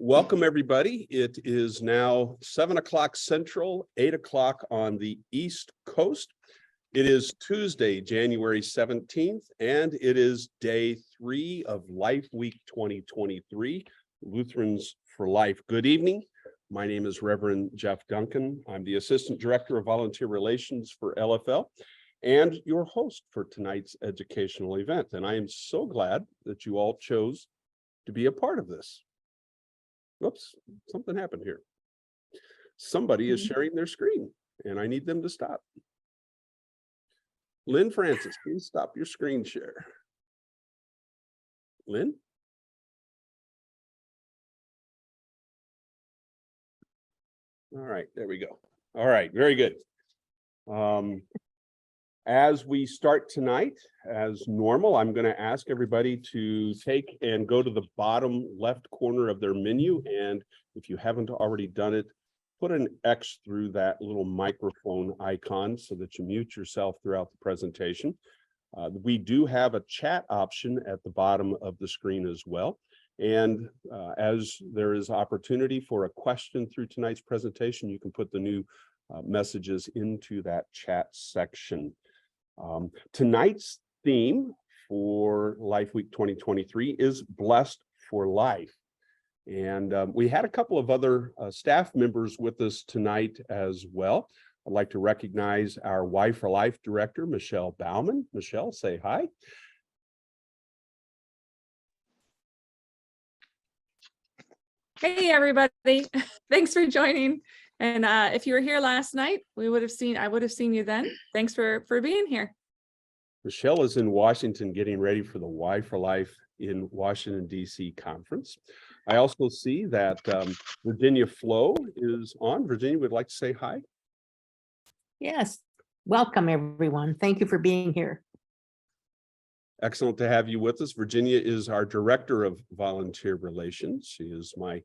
Welcome, everybody. It is now 7 o'clock Central, 8 o'clock on the East Coast. It is Tuesday, January 17th, and it is day 3 of Life Week 2023, Lutherans for Life. Good evening. My name is Reverend Jeff Duncan. I'm the Assistant Director of Volunteer Relations for LFL and your host for tonight's educational event. And I am so glad that you all chose to be a part of this. Whoops, something happened here. Somebody is sharing their screen and I need them to stop. Lynn Francis, please stop your screen share. Lynn? All right, there we go. All right, very good. As we start tonight, as normal, I'm going to ask everybody to take and go to the bottom left corner of their menu. And if you haven't already done it, put an X through that little microphone icon so that you mute yourself throughout the presentation. We do have a chat option at the bottom of the screen as well. And as there is opportunity for a question through tonight's presentation, you can put the new messages into that chat section. Tonight's theme for Life Week 2023 is Blessed for Life. And we had a couple of other staff members with us tonight as well. I'd like to recognize our Y for Life director, Michelle Bauman. Michelle, say hi. Hey, everybody. Thanks for joining. And if you were here last night, I would have seen you then. Thanks for being here. Michelle is in Washington getting ready for the Y for Life in Washington, D.C. conference. I also see that Virginia Flo is on. Virginia would like to say hi. Yes, welcome everyone. Thank you for being here. Excellent to have you with us. Virginia is our Director of Volunteer Relations. She is my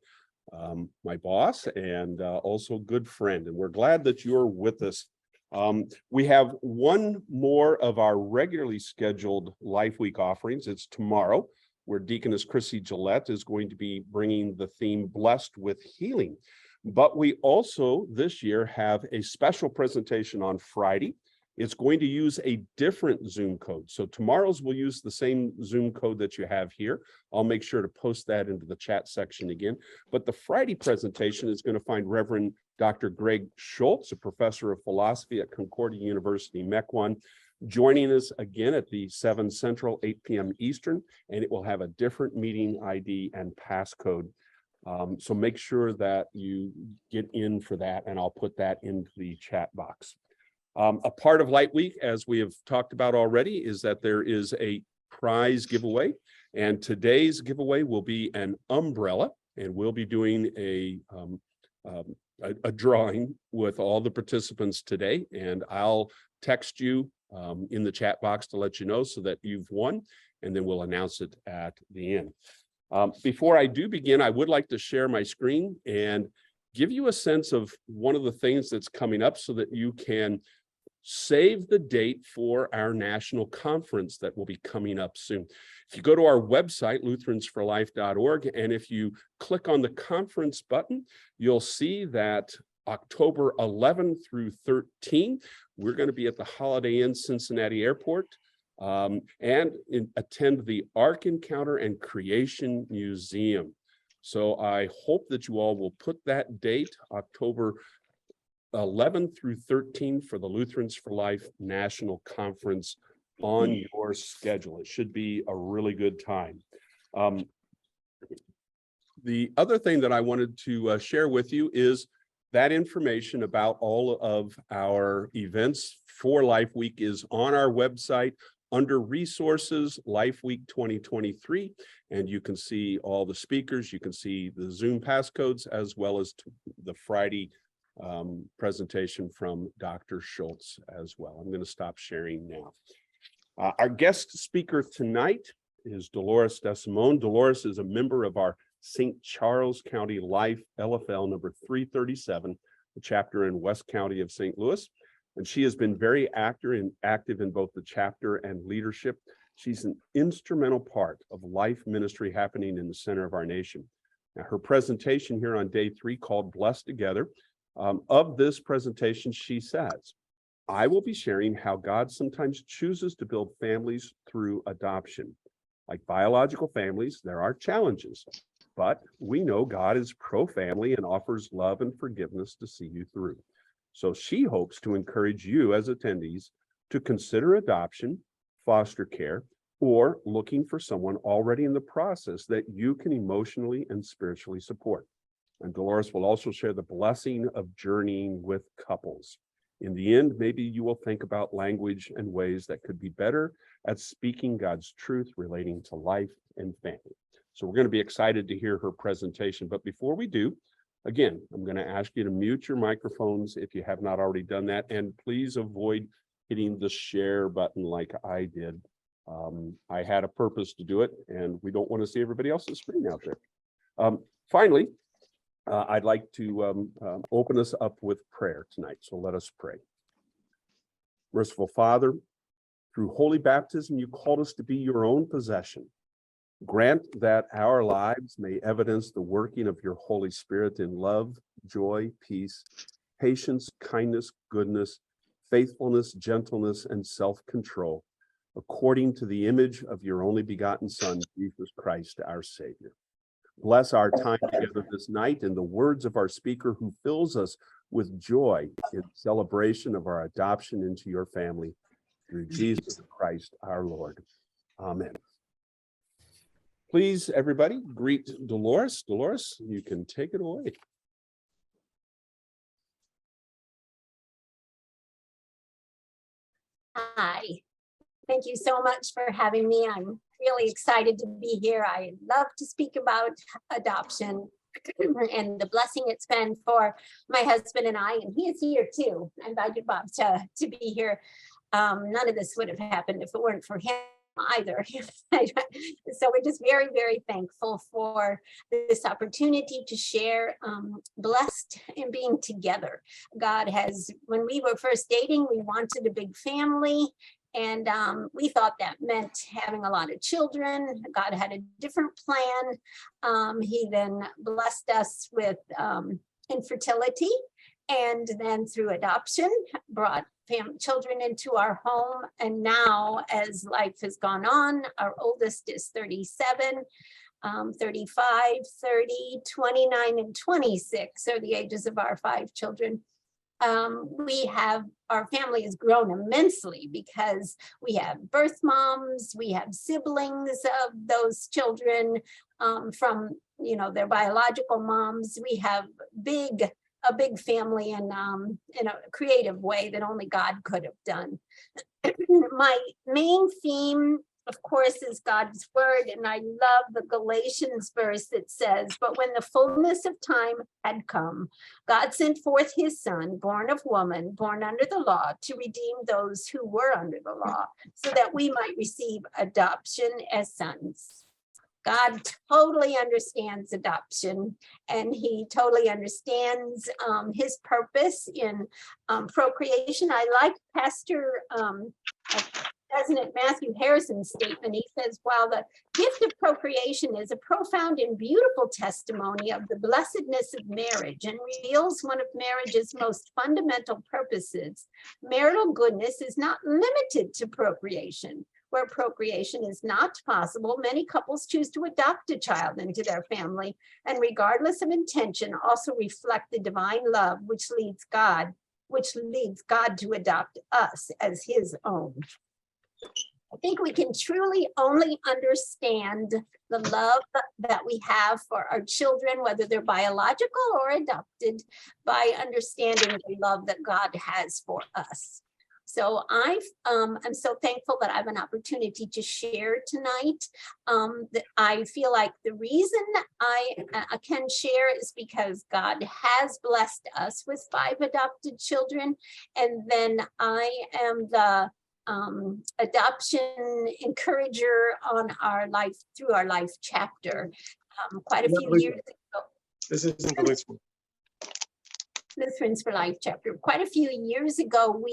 boss and also good friend, and we're glad that you're with us. We have one more of our regularly scheduled Life Week offerings. It's tomorrow, where Deaconess Chrissy Gillette is going to be bringing the theme Blessed with Healing. But we also this year have a special presentation on Friday. It's going to use a different Zoom code. So tomorrow's will use the same Zoom code that you have here. I'll make sure to post that into the chat section again. But the Friday presentation is going to find Reverend Dr. Greg Schultz, a professor of philosophy at Concordia University, Mequon, joining us again at the 7 Central, 8 p.m. Eastern, and it will have a different meeting ID and passcode. So make sure that you get in for that, and I'll put that into the chat box. A part of Light Week, as we have talked about already, is that there is a prize giveaway, and today's giveaway will be an umbrella, and we'll be doing a drawing with all the participants today, and I'll text you in the chat box to let you know so that you've won, and then we'll announce it at the end. Before I do begin, I would like to share my screen and give you a sense of one of the things that's coming up so that you can save the date for our national conference that will be coming up soon. If you go to our website, lutheransforlife.org, and if you click on the conference button, you'll see that October 11 through 13, we're going to be at the Holiday Inn Cincinnati Airport and attend the Ark Encounter and Creation Museum. So I hope that you all will put that date, October 11 through 13, for the Lutherans for Life National Conference on your schedule. It should be a really good time. The other thing that I wanted to share with you is that information about all of our events for Life Week is on our website under Resources, Life Week 2023, and you can see all the speakers, you can see the Zoom passcodes, as well as the Friday presentation from Dr. Schultz as well. I'm going to stop sharing now. Our guest speaker tonight is Delores Desemone. Delores is a member of our St. Charles County Life LFL number 337, the chapter in West County of St. Louis. And she has been very active in both the chapter and leadership. She's an instrumental part of life ministry happening in the center of our nation. Now, her presentation here on day 3 called Blessed Together. Of this presentation, she says, I will be sharing how God sometimes chooses to build families through adoption. Like biological families, there are challenges, but we know God is pro-family and offers love and forgiveness to see you through. So she hopes to encourage you as attendees to consider adoption, foster care, or looking for someone already in the process that you can emotionally and spiritually support. And Delores will also share the blessing of journeying with couples. In the end, maybe you will think about language and ways that could be better at speaking God's truth relating to life and family. So we're going to be excited to hear her presentation. But before we do, again, I'm going to ask you to mute your microphones if you have not already done that. And please avoid hitting the share button like I did. I had a purpose to do it, and we don't want to see everybody else's screen out there. Finally, I'd like to open us up with prayer tonight. So let us pray. Merciful Father, through holy baptism, you called us to be your own possession. Grant that our lives may evidence the working of your Holy Spirit in love, joy, peace, patience, kindness, goodness, faithfulness, gentleness, and self-control, according to the image of your only begotten Son, Jesus Christ, our Savior. Bless our time together this night in the words of our speaker, who fills us with joy in celebration of our adoption into your family through Jesus Christ, our Lord. Amen. Please, everybody, greet Delores. Delores, you can take it away. Hi, thank you so much for having me. I'm really excited to be here. I love to speak about adoption and the blessing it's been for my husband and I, and he is here too. I invited Bob to be here. None of this would have happened if it weren't for him either. So we're just very, very thankful for this opportunity to share, blessed in being together. God has, when we were first dating, we wanted a big family. And we thought that meant having a lot of children. God had a different plan. He then blessed us with infertility, and then through adoption brought children into our home. And now, as life has gone on, our oldest is 37, 35, 30, 29, and 26 are the ages of our 5 children. Our family has grown immensely because we have birth moms, we have siblings of those children from, their biological moms. We have a big family in a creative way that only God could have done. My main theme, of course, is God's word, and I love the Galatians verse that says, but when the fullness of time had come, God sent forth his Son, born of woman, born under the law, to redeem those who were under the law, so that we might receive adoption as sons. God totally understands adoption, and he totally understands his purpose in procreation. I like Pastor President Matthew Harrison's statement. He says, while the gift of procreation is a profound and beautiful testimony of the blessedness of marriage and reveals one of marriage's most fundamental purposes, marital goodness is not limited to procreation. Where procreation is not possible, many couples choose to adopt a child into their family, and regardless of intention, also reflect the divine love which leads God to adopt us as his own. I think we can truly only understand the love that we have for our children, whether they're biological or adopted, by understanding the love that God has for us. So I'm so thankful that I have an opportunity to share tonight. I feel like the reason I can share is because God has blessed us with 5 adopted children, and then I am the adoption encourager on our life, through our life chapter. Quite a few years ago. This isn't the list. Lutherans for Life chapter. Quite a few years ago,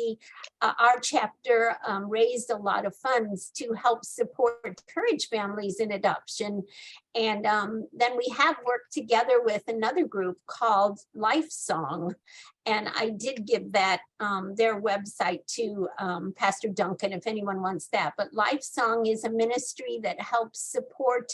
our chapter raised a lot of funds to help support, encourage families in adoption. And then we have worked together with another group called Life Song. And I did give that their website to Pastor Duncan, if anyone wants that. But Life Song is a ministry that helps support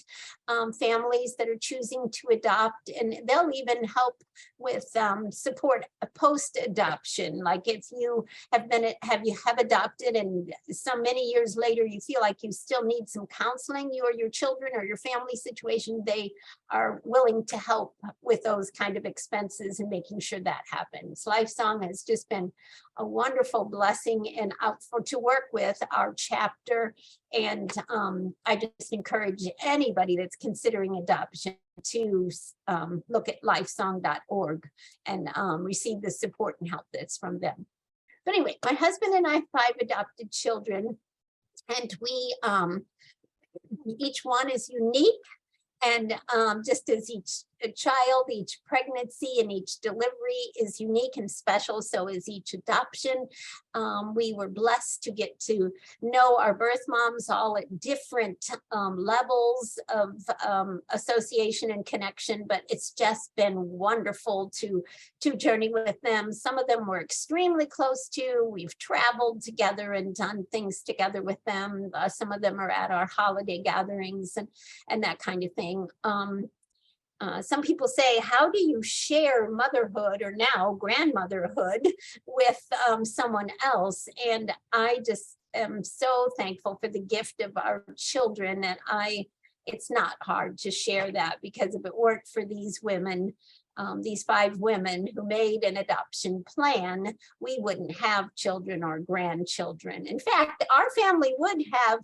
families that are choosing to adopt, and they'll even help with support post-adoption. Like if you have adopted, and so many years later you feel like you still need some counseling, you or your children or your family situation, they are willing to help with those kind of expenses and making sure that happens. Life Song has just been a wonderful blessing and to work with our chapter. And I just encourage anybody that's considering adoption to look at lifesong.org and receive the support and help that's from them. But anyway, my husband and I have 5 adopted children, and we each one is unique. And just as each child, each pregnancy, and each delivery is unique and special, so is each adoption. We were blessed to get to know our birth moms all at different levels of association and connection, but it's just been wonderful to journey with them. Some of them we're extremely close to. We've traveled together and done things together with them. Some of them are at our holiday gatherings and that kind of thing. Some people say, how do you share motherhood or now grandmotherhood with someone else? And I just am so thankful for the gift of our children. And it's not hard to share that, because if it weren't for these women, these 5 women who made an adoption plan, we wouldn't have children or grandchildren. In fact, our family would have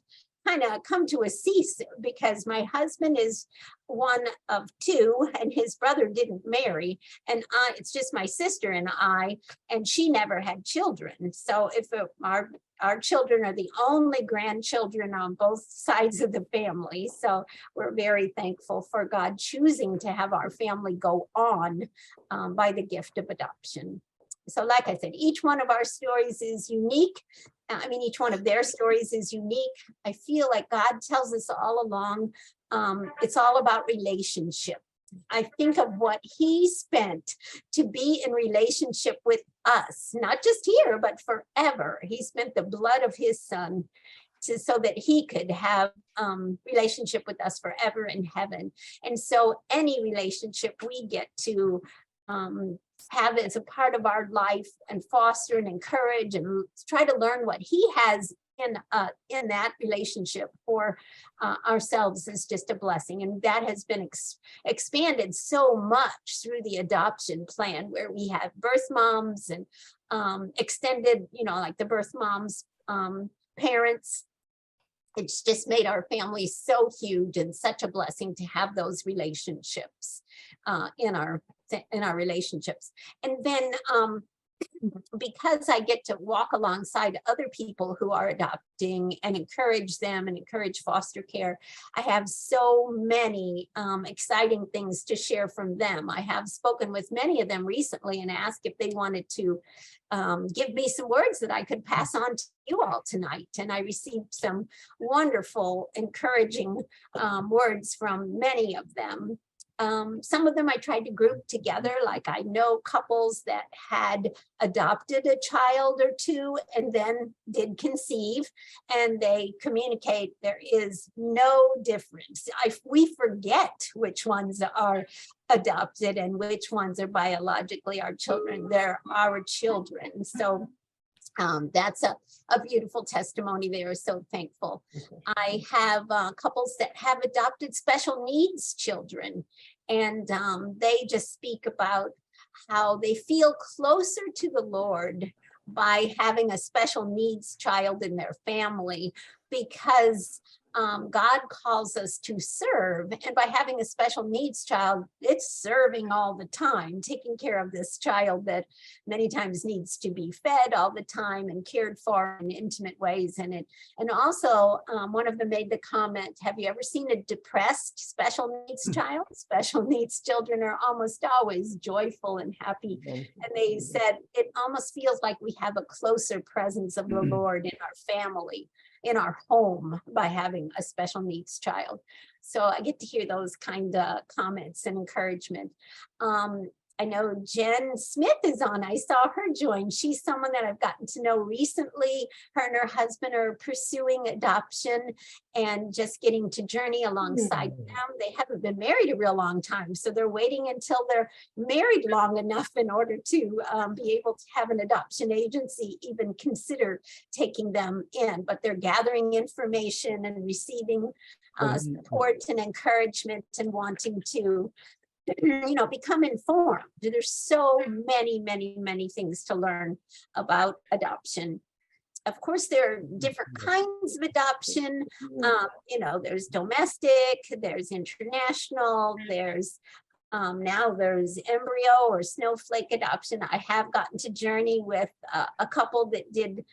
kind of come to a cease, because my husband is one of 2 and his brother didn't marry, and it's just my sister and I, and she never had children. So if our children are the only grandchildren on both sides of the family, so we're very thankful for God choosing to have our family go on by the gift of adoption. So like I said, each one of our stories is unique. I mean, each one of their stories is unique. I feel like God tells us all along, it's all about relationship. I think of what he spent to be in relationship with us, not just here, but forever. He spent the blood of his son so that he could have relationship with us forever in heaven. And so any relationship we get to have as a part of our life and foster and encourage and try to learn what he has in that relationship for ourselves is just a blessing. And that has been expanded so much through the adoption plan, where we have birth moms and extended, like the birth moms parents. It's just made our family so huge and such a blessing to have those relationships in our relationships. And then because I get to walk alongside other people who are adopting and encourage them and encourage foster care, I have so many exciting things to share from them. I have spoken with many of them recently and asked if they wanted to give me some words that I could pass on to you all tonight. And I received some wonderful, encouraging words from many of them. Some of them I tried to group together, like I know couples that had adopted a child or 2 and then did conceive, and they communicate there is no difference. We forget which ones are adopted and which ones are biologically our children. They're our children. So that's a beautiful testimony there. So thankful. I have couples that have adopted special needs children, and they just speak about how they feel closer to the Lord by having a special needs child in their family, because God calls us to serve. And by having a special needs child, it's serving all the time, taking care of this child that many times needs to be fed all the time and cared for in intimate ways. And also one of them made the comment, have you ever seen a depressed special needs child? Special needs children are almost always joyful and happy. And they said, it almost feels like we have a closer presence of the Lord in our family. in our home by having a special needs child. So I get to hear those kind of comments and encouragement. I know Jen Smith is on. I saw her join. She's someone that I've gotten to know recently. Her and her husband are pursuing adoption and just getting to journey alongside them. They haven't been married a real long time, so they're waiting until they're married long enough in order to be able to have an adoption agency even consider taking them in. But they're gathering information and receiving support and encouragement and wanting to become informed. There's so many things to learn about adoption. Of course, there are different kinds of adoption. There's domestic, there's international, there's now there's embryo or snowflake adoption. I have gotten to journey with a couple that did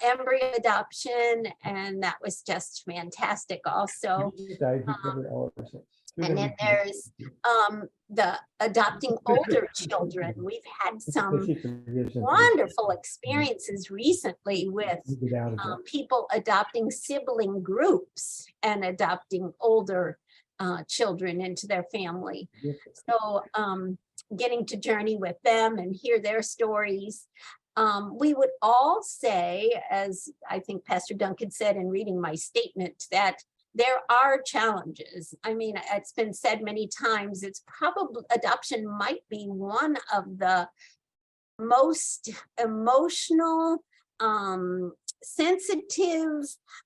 embryo adoption, and that was just fantastic also. And then there's the adopting older children. We've had some wonderful experiences recently with people adopting sibling groups and adopting older children into their family. So getting to journey with them and hear their stories. We would all say, as I think Pastor Duncan said in reading my statement, that there are challenges. I mean, it's been said many times, it's probably adoption might be one of the most emotional, sensitive,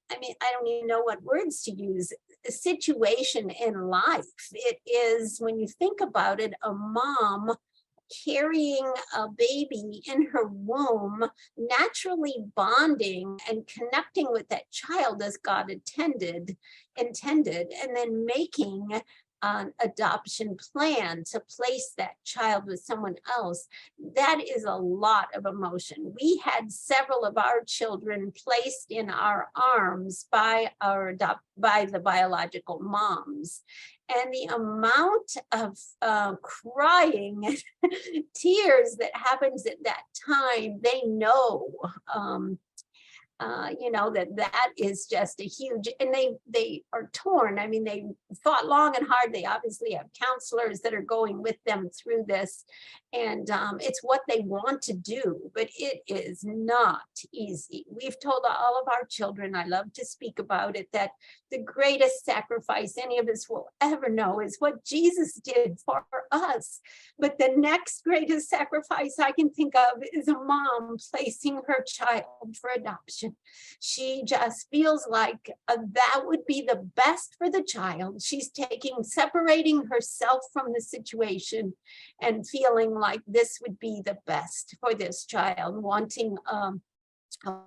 I mean, I don't even know what words to use, situation in life. It is, when you think about it, a mom carrying a baby in her womb, naturally bonding and connecting with that child as God intended, and then making an adoption plan to place that child with someone else. That is a lot of emotion. We had several of our children placed in our arms by the biological moms. And the amount of crying and tears that happens at that time, they know, that is just a huge, and they are torn. I mean, they fought long and hard. They obviously have counselors that are going with them through this. And it's what they want to do, but it is not easy. We've told all of our children, I love to speak about it, that the greatest sacrifice any of us will ever know is what Jesus did for us. But the next greatest sacrifice I can think of is a mom placing her child for adoption. She just feels like that would be the best for the child. She's separating herself from the situation and feeling like this would be the best for this child, wanting a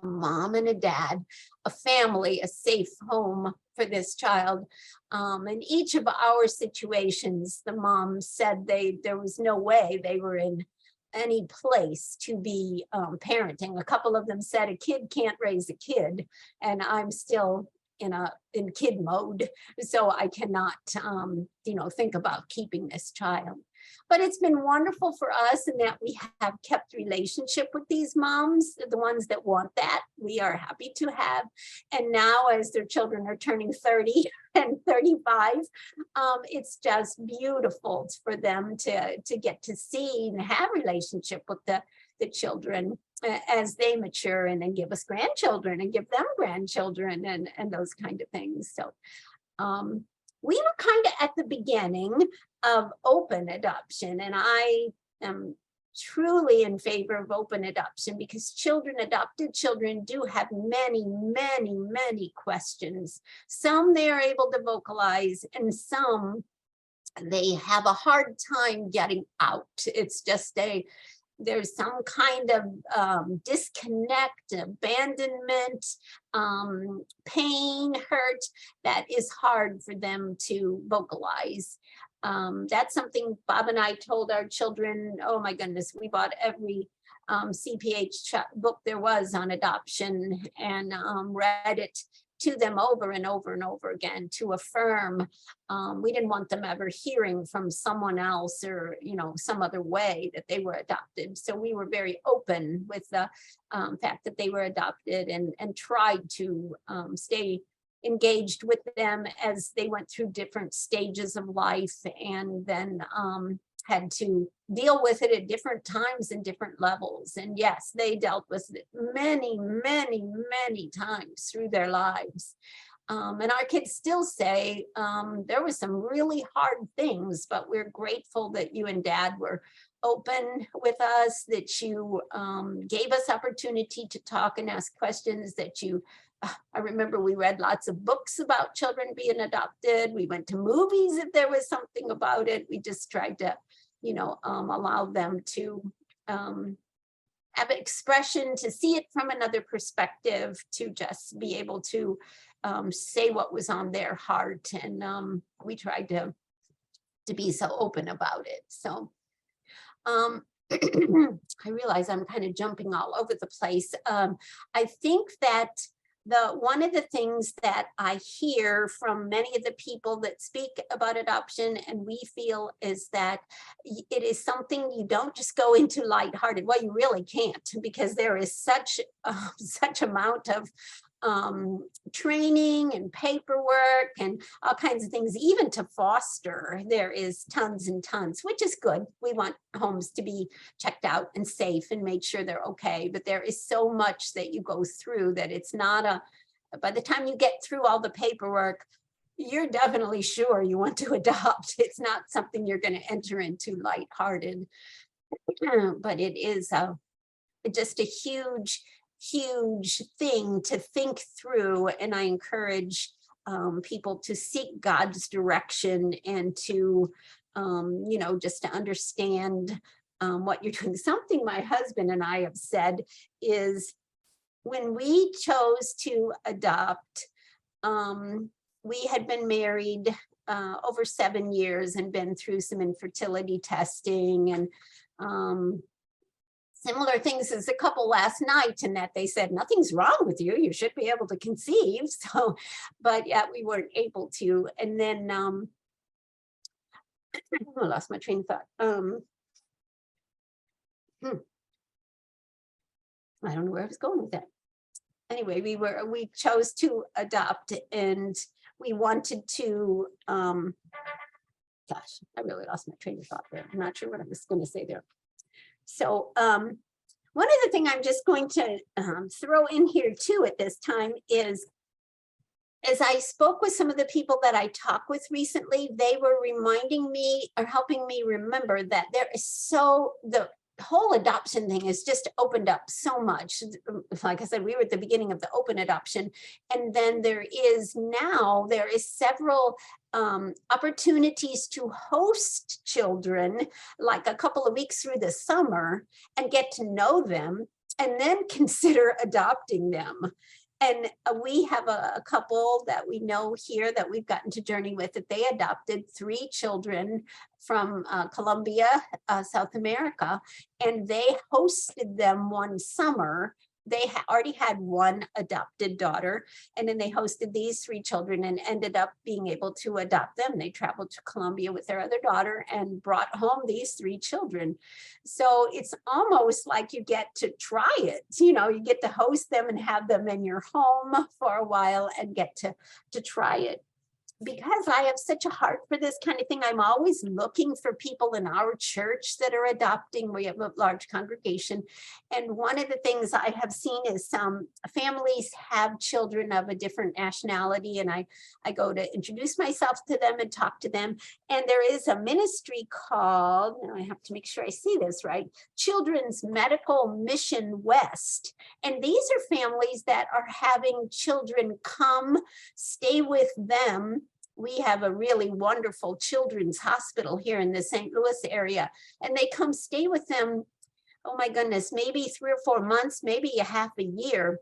mom and a dad, a family, a safe home for this child. In each of our situations, the moms said there was no way they were in any place to be parenting. A couple of them said a kid can't raise a kid, and I'm still in kid mode, so I cannot think about keeping this child. But it's been wonderful for us in that we have kept relationship with these moms, the ones that want that, we are happy to have. And now as their children are turning 30 and 35, it's just beautiful for them to get to see and have relationship with the children as they mature and then give us grandchildren and give them grandchildren and those kind of things. So we were kind of at the beginning of open adoption, and I am truly in favor of open adoption because adopted children do have many questions. Some they are able to vocalize, and some they have a hard time getting out. It's just there's some kind of disconnect, abandonment, pain, hurt that is hard for them to vocalize. That's something Bob and I told our children. Oh my goodness, we bought every CPH book there was on adoption and read it to them over and over and over again to affirm. We didn't want them ever hearing from someone else or, some other way that they were adopted. So we were very open with the fact that they were adopted and tried to stay engaged with them as they went through different stages of life, and then had to deal with it at different times and different levels. And yes, they dealt with it many, many, many times through their lives. And our kids still say there were some really hard things, but we're grateful that you and Dad were open with us, that you gave us opportunity to talk and ask questions, that you I remember we read lots of books about children being adopted. We went to movies if there was something about it. We just tried to, allow them to have expression, to see it from another perspective, to just be able to say what was on their heart. And we tried to be so open about it. So I realize I'm kind of jumping all over the place. I think that one of the things that I hear from many of the people that speak about adoption, and we feel, is that it is something you don't just go into lighthearted. Well, you really can't, because there is such amount of training and paperwork and all kinds of things. Even to foster, there is tons and tons, which is good. We want homes to be checked out and safe and make sure they're okay, but there is so much that you go through that it's not by the time you get through all the paperwork, you're definitely sure you want to adopt. It's not something you're going to enter into lighthearted, but it is just a huge thing to think through. And I encourage people to seek God's direction and to, just to understand what you're doing. Something my husband and I have said is, when we chose to adopt, we had been married over 7 years and been through some infertility testing and similar things as a couple last night, and that they said, nothing's wrong with you. You should be able to conceive. So, but yet we weren't able to. And then I lost my train of thought. I don't know where I was going with that. Anyway, we chose to adopt, and we wanted to, gosh, I really lost my train of thought there. I'm not sure what I was going to say there. So one of the things I'm just going to throw in here too at this time is, as I spoke with some of the people that I talked with recently, they were reminding me or helping me remember that there is the whole adoption thing has just opened up so much. Like I said, we were at the beginning of the open adoption, and then there is several opportunities to host children, like a couple of weeks through the summer, and get to know them, and then consider adopting them. And we have a couple that we know here that we've gotten to journey with, that they adopted 3 children from Colombia, South America, and they hosted them one summer. They already had one adopted daughter, and then they hosted these 3 children and ended up being able to adopt them. They traveled to Colombia with their other daughter and brought home these 3 children. So it's almost like you get to try it. You get to host them and have them in your home for a while and get to try it. Because I have such a heart for this kind of thing, I'm always looking for people in our church that are adopting. We have a large congregation. And one of the things I have seen is some families have children of a different nationality. And I go to introduce myself to them and talk to them. And there is a ministry called, now I have to make sure I see this right, Children's Medical Mission West. And these are families that are having children come stay with them. We have a really wonderful children's hospital here in the St. Louis area, and they come stay with them, oh my goodness, maybe 3 or 4 months, maybe a half a year,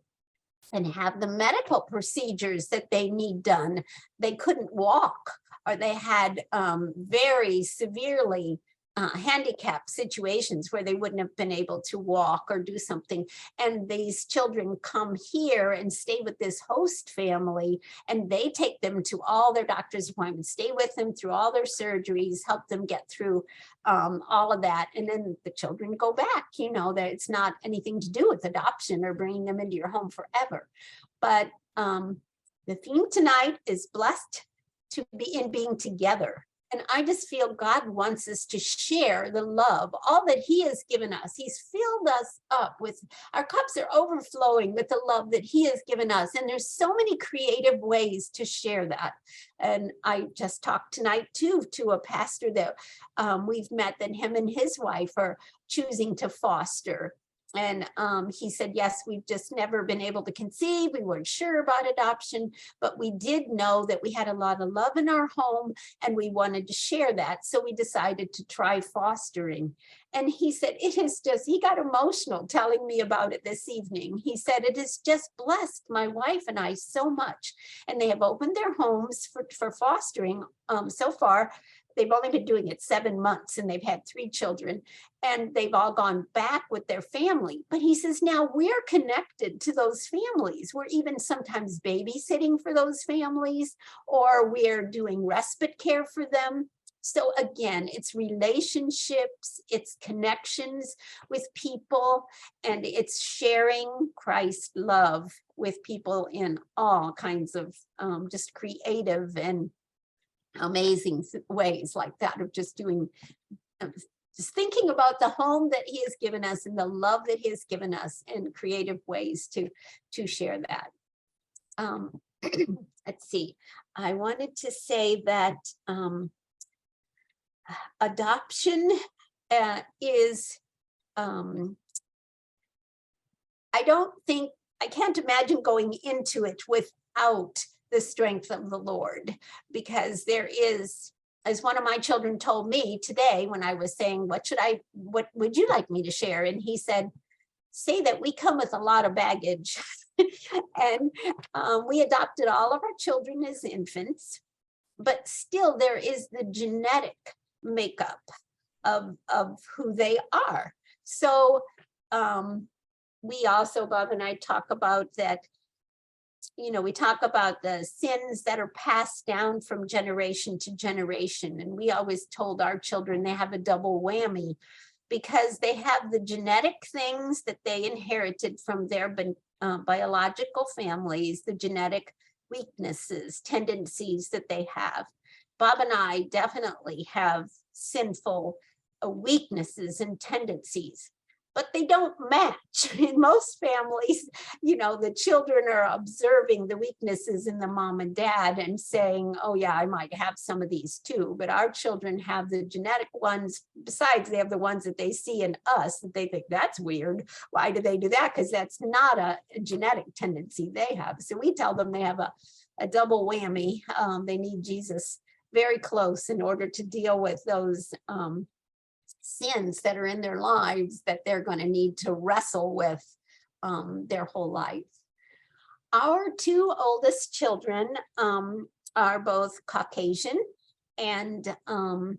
and have the medical procedures that they need done. They couldn't walk, or they had very severely handicap situations where they wouldn't have been able to walk or do something. And these children come here and stay with this host family, and they take them to all their doctor's appointments, stay with them through all their surgeries, help them get through all of that. And then the children go back, you know, that it's not anything to do with adoption or bringing them into your home forever. But the theme tonight is blessed to be in being together. And I just feel God wants us to share the love, all that he has given us. He's filled us up with, our cups are overflowing with the love that he has given us. And there's so many creative ways to share that. And I just talked tonight too, to a pastor that we've met, that him and his wife are choosing to foster. And he said, yes, we've just never been able to conceive. We weren't sure about adoption, but we did know that we had a lot of love in our home and we wanted to share that. So we decided to try fostering. And he said, it is just, he got emotional telling me about it this evening. He said, it has just blessed my wife and I so much. And they have opened their homes for fostering so far. They've only been doing it 7 months and they've had 3 children and they've all gone back with their family. But he says, now we're connected to those families. We're even sometimes babysitting for those families, or we're doing respite care for them. So again, it's relationships, it's connections with people, and it's sharing Christ's love with people in all kinds of just creative and amazing ways like that, of just doing, just thinking about the home that he has given us and the love that he has given us, and creative ways to share that. Let's see, I wanted to say that adoption is, I can't imagine going into it without the strength of the Lord, because there is, as one of my children told me today when I was saying, what would you like me to share? And he said, say that we come with a lot of baggage. And we adopted all of our children as infants, but still there is the genetic makeup of who they are. So we also, Bob and I, talk about that. You know, we talk about the sins that are passed down from generation to generation. And we always told our children they have a double whammy, because they have the genetic things that they inherited from their biological families, the genetic weaknesses, tendencies that they have. Bob and I definitely have sinful weaknesses and tendencies, but they don't match. In most families, you know, the children are observing the weaknesses in the mom and dad and saying, oh yeah, I might have some of these too. But our children have the genetic ones. Besides, they have the ones that they see in us that they think that's weird. Why do they do that? Because that's not a genetic tendency they have. So we tell them they have a double whammy. They need Jesus very close in order to deal with those sins that are in their lives that they're going to need to wrestle with their whole life. Our 2 oldest children are both Caucasian, and our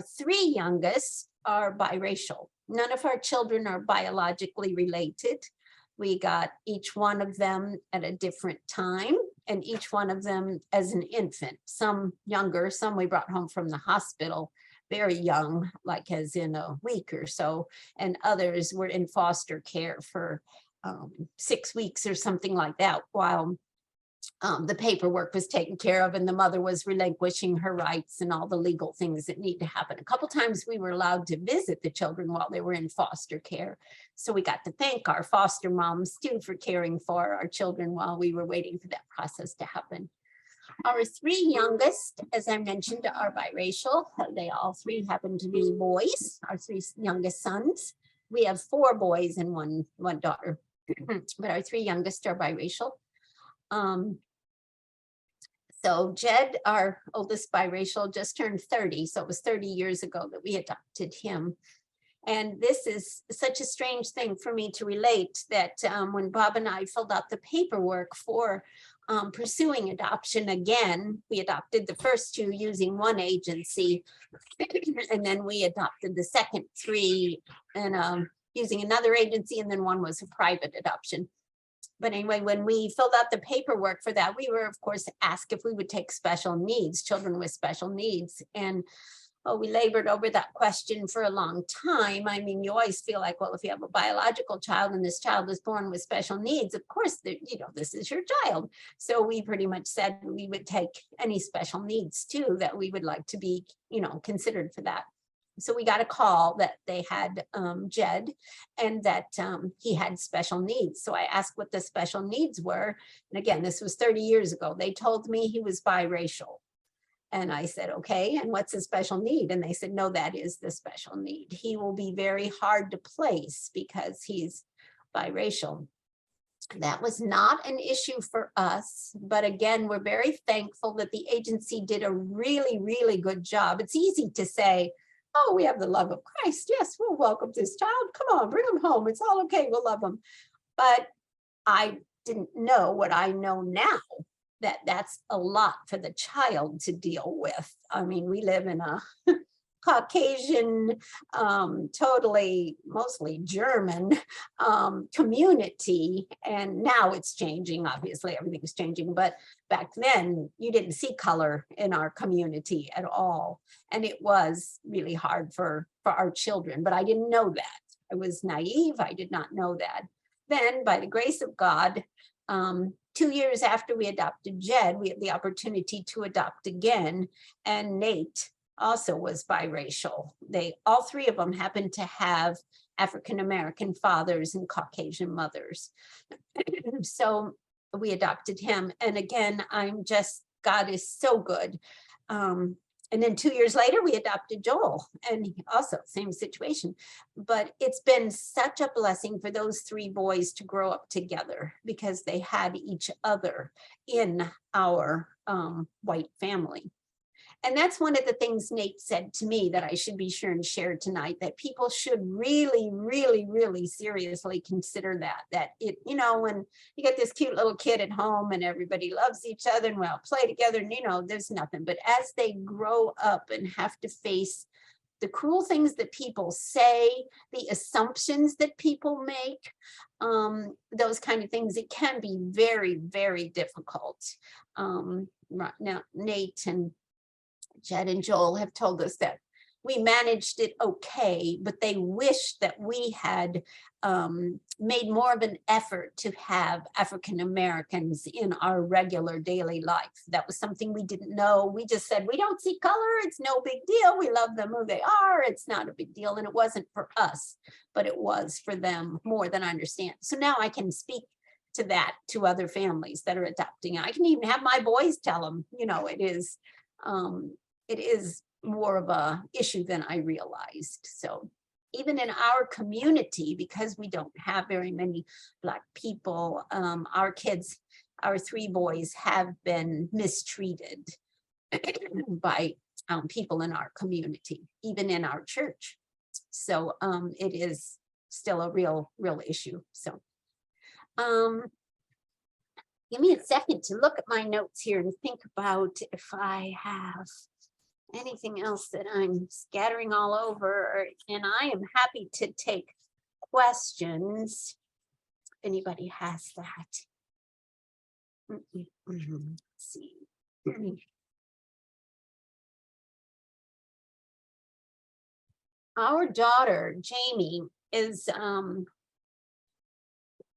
3 youngest are biracial. None of our children are biologically related. We got each one of them at a different time, and each one of them as an infant. Some younger, some we brought home from the hospital very young, like as in a week or so, and others were in foster care for 6 weeks or something like that, while the paperwork was taken care of and the mother was relinquishing her rights and all the legal things that need to happen. A couple times we were allowed to visit the children while they were in foster care. So we got to thank our foster moms too for caring for our children while we were waiting for that process to happen. Our 3 youngest, as I mentioned, are biracial. They all 3 happen to be boys, our 3 youngest sons. We have 4 boys and one daughter, but our 3 youngest are biracial. So Jed, our oldest biracial, just turned 30. So it was 30 years ago that we adopted him. And this is such a strange thing for me to relate, that when Bob and I filled out the paperwork for pursuing adoption again. We adopted the first two using one agency, and then we adopted the second three and using another agency, and then one was a private adoption. But anyway, when we filled out the paperwork for that, we were, of course, asked if we would take special needs, children with special needs. And oh, we labored over that question for a long time. I mean, you always feel like, well, if you have a biological child and this child is born with special needs, of course, this is your child. So we pretty much said we would take any special needs too, that we would like to be, considered for that. So we got a call that they had Jed and that he had special needs. So I asked what the special needs were. And again, this was 30 years ago. They told me he was biracial. And I said, okay, and what's a special need? And they said, no, that is the special need. He will be very hard to place because he's biracial. That was not an issue for us. But again, we're very thankful that the agency did a really, really good job. It's easy to say, oh, we have the love of Christ. Yes, we'll welcome this child. Come on, bring him home. It's all okay. We'll love him. But I didn't know what I know now, that that's a lot for the child to deal with. I mean, we live in a Caucasian, totally, mostly German community. And now it's changing, obviously, everything's changing. But back then, you didn't see color in our community at all. And it was really hard for our children, but I didn't know that. I was naive, I did not know that. Then, by the grace of God, 2 years after we adopted Jed, we had the opportunity to adopt again, and Nate also was biracial. All three of them happened to have African-American fathers and Caucasian mothers. So we adopted him. And again, God is so good. And then 2 years later, we adopted Joel, and also same situation. But it's been such a blessing for those three boys to grow up together because they had each other in our white family. And that's one of the things Nate said to me that I should be sure and share tonight, that people should really, really, really seriously consider that it, when you get this cute little kid at home and everybody loves each other and well play together, and there's nothing. But as they grow up and have to face the cruel things that people say, the assumptions that people make, those kind of things, it can be very, very difficult. Right now, Nate and Jed and Joel have told us that we managed it okay, but they wish that we had made more of an effort to have African Americans in our regular daily life. That was something we didn't know. We just said, we don't see color. It's no big deal. We love them who they are. It's not a big deal. And it wasn't for us, but it was for them more than I understand. So now I can speak to that to other families that are adopting. I can even have my boys tell them, it is more of a issue than I realized. So even in our community, because we don't have very many Black people, our kids, our three boys have been mistreated by people in our community, even in our church. So it is still a real issue. So give me a second to look at my notes here and think about if I have anything else that I'm scattering all over, and I am happy to take questions. If anybody has that. Let's see. Our daughter, Jamie, is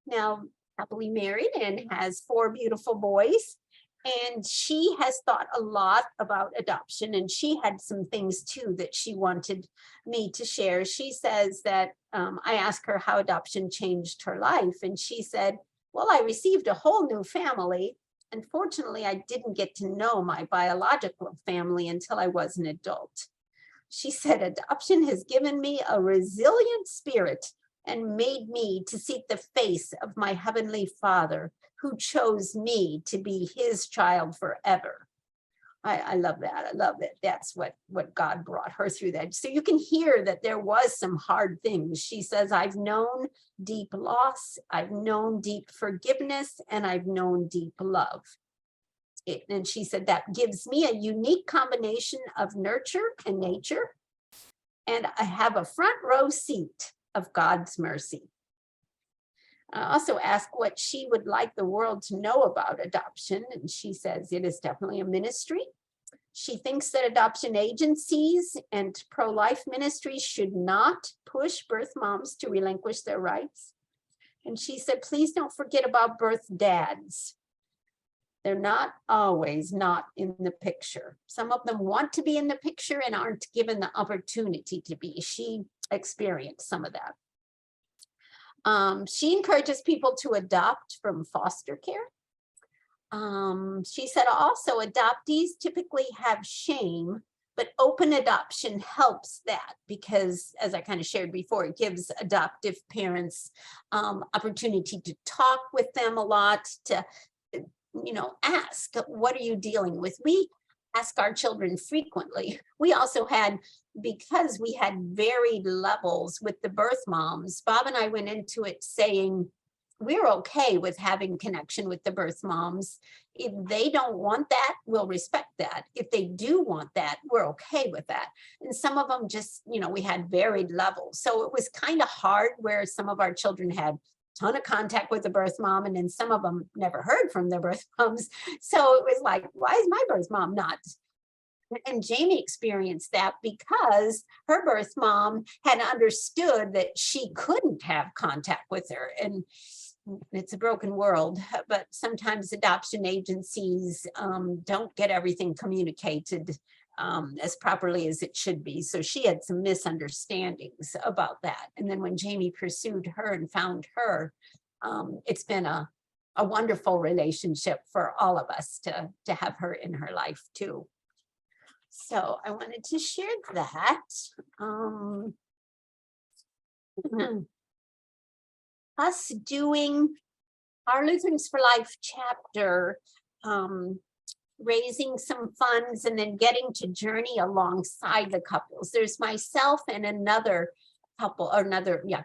now happily married and has 4 beautiful boys. And she has thought a lot about adoption, and she had some things too that she wanted me to share. She says that I asked her how adoption changed her life, and she said, well, I received a whole new family. Unfortunately, I didn't get to know my biological family until I was an adult. She said, adoption has given me a resilient spirit and made me to seek the face of my Heavenly Father, who chose me to be his child forever. I love that. I love that. That's what God brought her through that. So you can hear that there was some hard things. She says, I've known deep loss, I've known deep forgiveness, and I've known deep love. And she said, that gives me a unique combination of nurture and nature. And I have a front row seat of God's mercy. I also asked what she would like the world to know about adoption. And she says it is definitely a ministry. She thinks that adoption agencies and pro-life ministries should not push birth moms to relinquish their rights. And she said, please don't forget about birth dads. They're not always not in the picture. Some of them want to be in the picture and aren't given the opportunity to be. She experienced some of that. She encourages people to adopt from foster care. She said also adoptees typically have shame, but open adoption helps that because, as I kind of shared before, it gives adoptive parents opportunity to talk with them a lot, to, you know, ask, what are you dealing with? We ask our children frequently. We also had, because we had varied levels with the birth moms, Bob and I went into it saying, we're okay with having connection with the birth moms. If they don't want that, we'll respect that. If they do want that, we're okay with that. And some of them just, you know, we had varied levels. So it was kind of hard where some of our children had a ton of contact with the birth mom, and then some of them never heard from their birth moms. So it was like, why is my birth mom not? And Jamie experienced that because her birth mom had understood that she couldn't have contact with her. And it's a broken world, but sometimes adoption agencies don't get everything communicated as properly as it should be. So she had some misunderstandings about that. And then when Jamie pursued her and found her, it's been a wonderful relationship for all of us to have her in her life too. So I wanted to share that. Us doing our Lutherans for Life chapter, raising some funds and then getting to journey alongside the couples. There's myself and another couple, or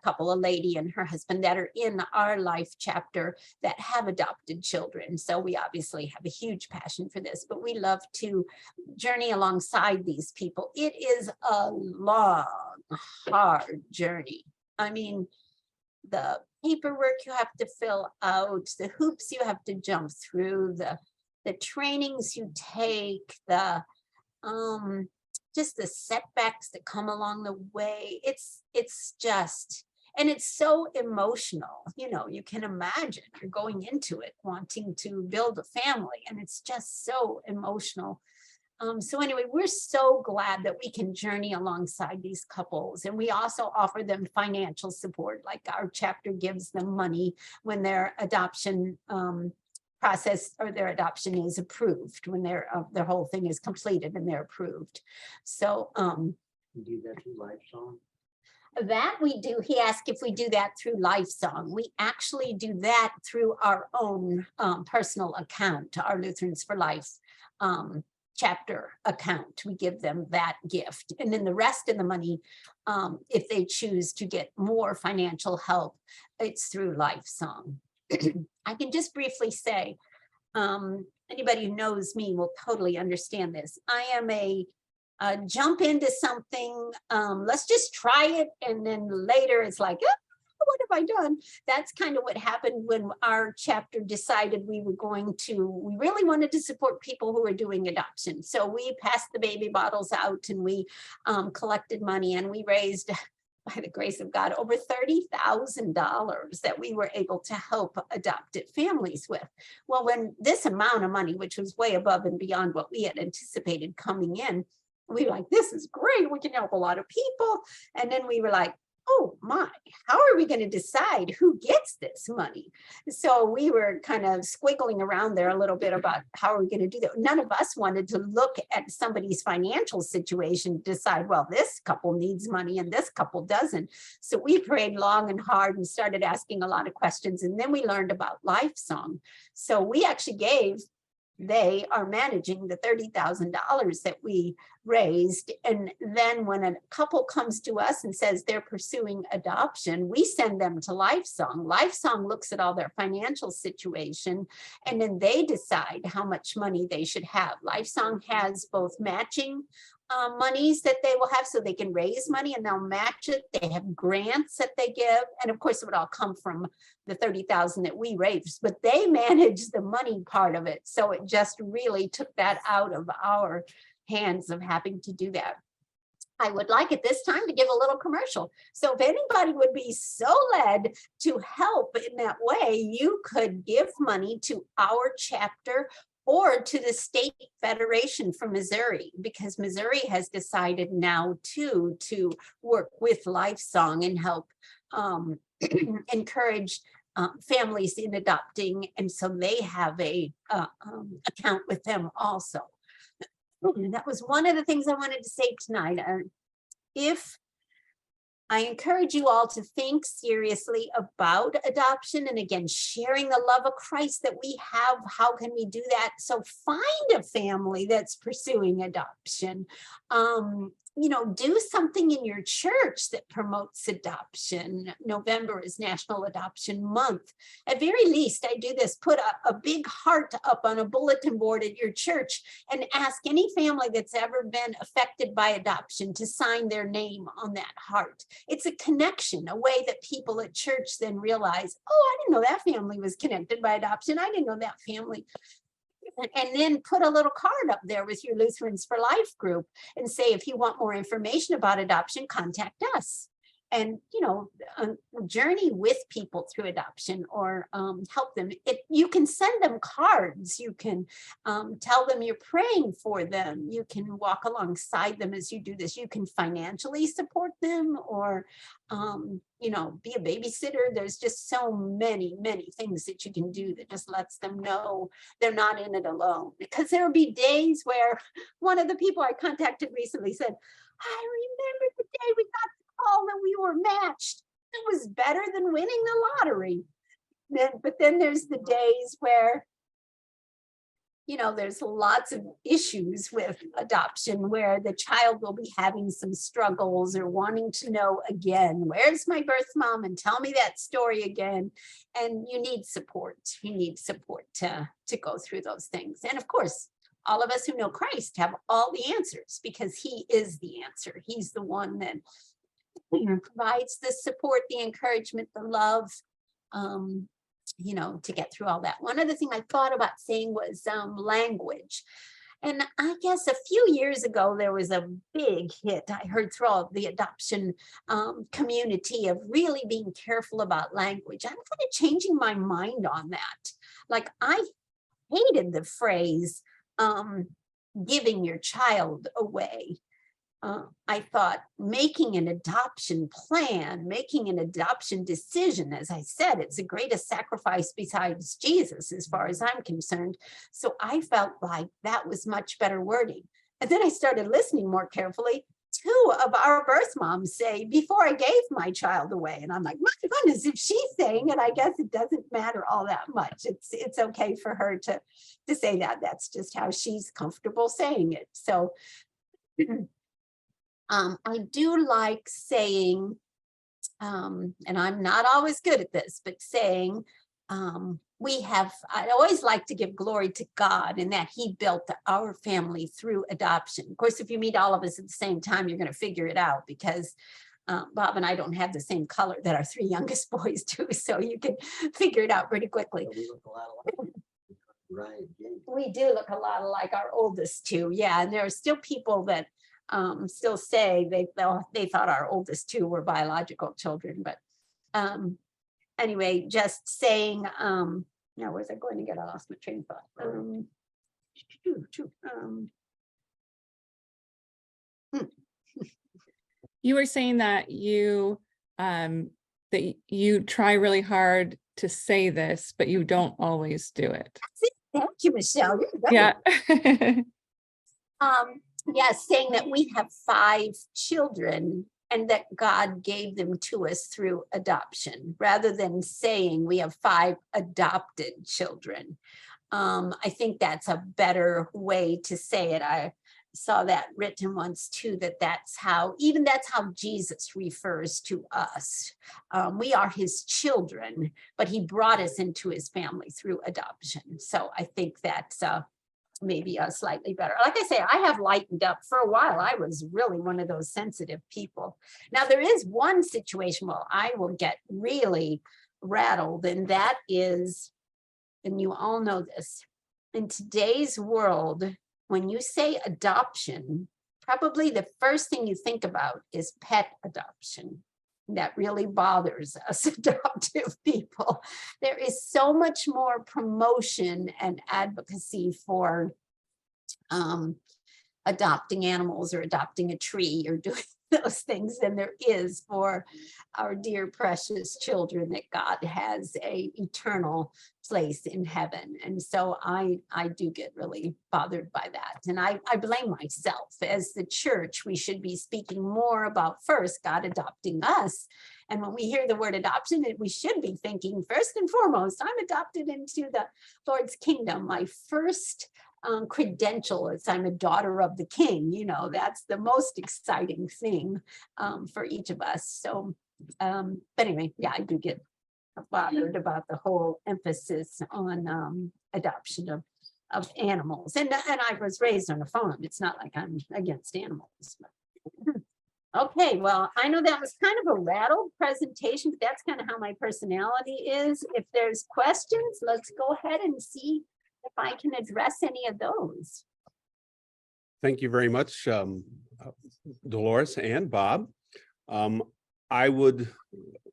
couple, a lady and her husband that are in our life chapter that have adopted children. So we obviously have a huge passion for this, but we love to journey alongside these people. It is a long, hard journey. I mean, the paperwork you have to fill out, the hoops you have to jump through, the trainings you take, the just the setbacks that come along the way. It's just, and it's so emotional. You know, you can imagine you're going into it wanting to build a family, and it's just so emotional. So anyway, we're so glad that we can journey alongside these couples, and we also offer them financial support. Like our chapter gives them money when their adoption process or their adoption is approved, when their whole thing is completed and they're approved. So You do that through Lifesong? that we do. He asked if we do that through Lifesong. We actually do that through our own personal account, our Lutherans for Life chapter account. We give them that gift, and then the rest of the money, if they choose to get more financial help, it's through Lifesong. I can just briefly say, anybody who knows me will totally understand this. I am a jump into something, let's just try it, and then later it's like, what have I done? That's kind of what happened when our chapter decided we really wanted to support people who were doing adoption. So we passed the baby bottles out, and we collected money, and we raised, by the grace of God, over $30,000 that we were able to help adopted families with. Well, when this amount of money, which was way above and beyond what we had anticipated coming in, we were like, this is great, we can help a lot of people. And then we were like, oh my, how are we going to decide who gets this money? So we were kind of squiggling around there a little bit about how are we going to do that. None of us wanted to look at somebody's financial situation, decide, well, this couple needs money and this couple doesn't. So we prayed long and hard and started asking a lot of questions. And then we learned about Lifesong. So we actually gave they are managing the $30,000 that we raised. And then when a couple comes to us and says they're pursuing adoption, we send them to Lifesong. Lifesong looks at all their financial situation, and then they decide how much money they should have. Lifesong has both matching monies that they will have, so they can raise money and they'll match it. They have grants that they give. And of course, it would all come from the 30,000 that we raised, but they manage the money part of it. So it just really took that out of our hands of having to do that. I would like at this time to give a little commercial. So if anybody would be so led to help in that way, you could give money to our chapter or to the state federation from Missouri, because Missouri has decided now to work with Lifesong and help encourage families in adopting. And so they have a account with them also. And that was one of the things I wanted to say tonight. If I encourage you all to think seriously about adoption, and again, sharing the love of Christ that we have. How can we do that? So find a family that's pursuing adoption. Do something in your church that promotes adoption. November is National Adoption Month. At very least, I do this, put a big heart up on a bulletin board at your church and ask any family that's ever been affected by adoption to sign their name on that heart. It's a connection, a way that people at church then realize, oh, I didn't know that family was connected by adoption. I didn't know that family. And then put a little card up there with your Lutherans for Life group and say, if you want more information about adoption, contact us. And, journey with people through adoption, or help them. You can send them cards. You can tell them you're praying for them. You can walk alongside them as you do this. You can financially support them, or, be a babysitter. There's just so many, many things that you can do that just lets them know they're not in it alone. Because there will be days where one of the people I contacted recently said, I remember the day we got all that we were matched. It was better than winning the lottery. But then there's the days where, there's lots of issues with adoption where the child will be having some struggles or wanting to know again, where's my birth mom, and tell me that story again. And you need support. You need support to go through those things. And of course, all of us who know Christ have all the answers, because he is the answer. He's the one that provides the support, the encouragement, the love, to get through all that. One other thing I thought about saying was language. And I guess a few years ago, there was a big hit I heard through all the adoption community of really being careful about language. I'm kind of changing my mind on that. Like, I hated the phrase giving your child away. I thought making an adoption plan, making an adoption decision, as I said, it's the greatest sacrifice besides Jesus, as far as I'm concerned. So I felt like that was much better wording. And then I started listening more carefully. 2 of our birth moms say, before I gave my child away. And I'm like, my goodness, if she's saying it, I guess it doesn't matter all that much. It's okay for her to say that. That's just how she's comfortable saying it. So I do like saying, and I'm not always good at this, but saying, I always like to give glory to God in that he built our family through adoption. Of course, if you meet all of us at the same time, you're going to figure it out, because Bob and I don't have the same color that our 3 youngest boys do. So you can figure it out pretty quickly. We look a lot alike. Right. We do look a lot like our oldest 2. Yeah. And there are still people that still say they thought our oldest 2 were biological children. But anyway, just saying, now where's I going to get? I lost my train of thought. You were saying that you try really hard to say this, but you don't always do it. Thank you, Michelle. Yeah. Yes, saying that we have 5 children and that God gave them to us through adoption, rather than saying we have 5 adopted children. I think that's a better way to say it. I saw that written once too, that's how Jesus refers to us. We are his children, but he brought us into his family through adoption. So I think that's maybe a slightly better. Like I say, I have lightened up. For a while, I was really one of those sensitive people. Now there is one situation where I will get really rattled, and that is, and you all know this, in today's world, when you say adoption, probably the first thing you think about is pet adoption. That really bothers us adoptive people. There is so much more promotion and advocacy for adopting animals or adopting a tree or doing those things than there is for our dear precious children, that God has a eternal place in heaven. And so I do get really bothered by that. And I blame myself. As the church, we should be speaking more about first God adopting us. And when we hear the word adoption, we should be thinking first and foremost, I'm adopted into the Lord's kingdom. My first credential is I'm a daughter of the king. You know, that's the most exciting thing for each of us. So, but anyway, yeah, I do get bothered about the whole emphasis on adoption of animals. And I was raised on a farm. It's not like I'm against animals. Okay, well, I know that was kind of a rattled presentation, but that's kind of how my personality is. If there's questions, let's go ahead and see if I can address any of those. Thank you very much, Dolores and Bob. I would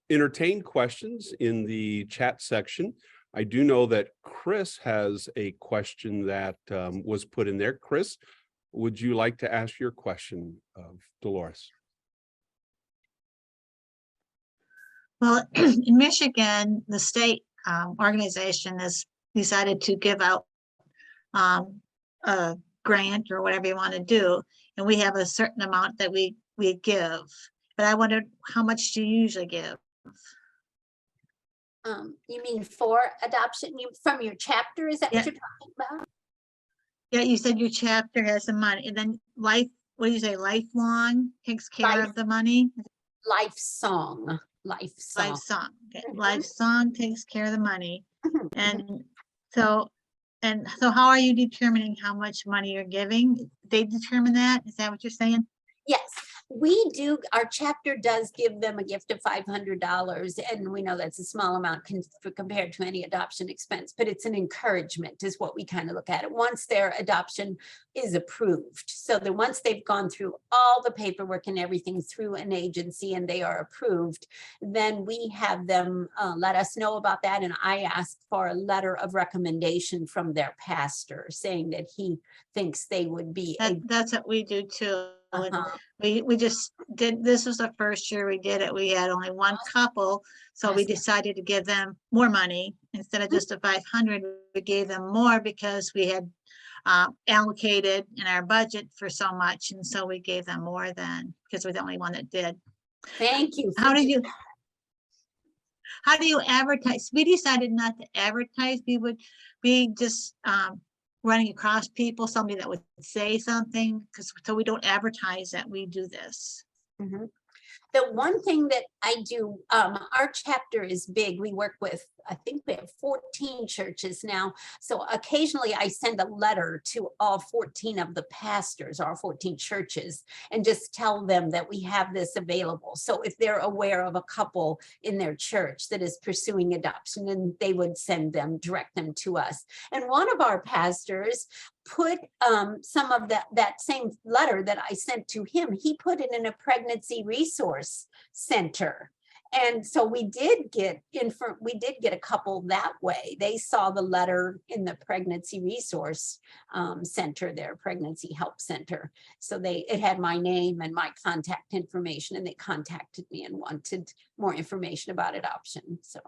entertain questions in the chat section. I do know that Chris has a question that was put in there. Chris, would you like to ask your question of Dolores? Well, in Michigan, the state organization has decided to give out a grant or whatever you want to do, and we have a certain amount that we give. But I wondered, how much do you usually give? You mean for adoption? From your chapter? Is that what you're talking about? Yeah, you said your chapter has some money, and then what do you say, Lifelong takes care of the money? Life Song. Okay. Mhm. Lifelong takes care of the money. Mhm. And so how are you determining how much money you're giving? They determine that? Is that what you're saying? Yes, we do. Our chapter does give them a gift of $500, and we know that's a small amount compared to any adoption expense, but it's an encouragement is what we kind of look at it once their adoption is approved. So that once they've gone through all the paperwork and everything through an agency and they are approved, then we have them let us know about that. And I ask for a letter of recommendation from their pastor saying that he thinks they would be That's what we do too. And Uh-huh. we just did, this was the first year we did it. We had only one couple, so we Awesome. decided to give them more money instead of just a 500. We gave them more because we had allocated in our budget for so much, and so we gave them more then because we're the only one that did. Thank you. How do you advertise? We decided not to advertise. We just running across people, somebody that would say something, so we don't advertise that we do this. Mhm. The one thing that I do, our chapter is big. We work with, I think we have 14 churches now. So occasionally I send a letter to all 14 of the pastors, our 14 churches, and just tell them that we have this available. So if they're aware of a couple in their church that is pursuing adoption, then they would direct them to us. And one of our pastors put some of that same letter that I sent to him, he put it in a pregnancy resource center. And so we did get a couple that way. They saw the letter in the pregnancy resource center, their pregnancy help center. So it had my name and my contact information, and they contacted me and wanted more information about adoption. So.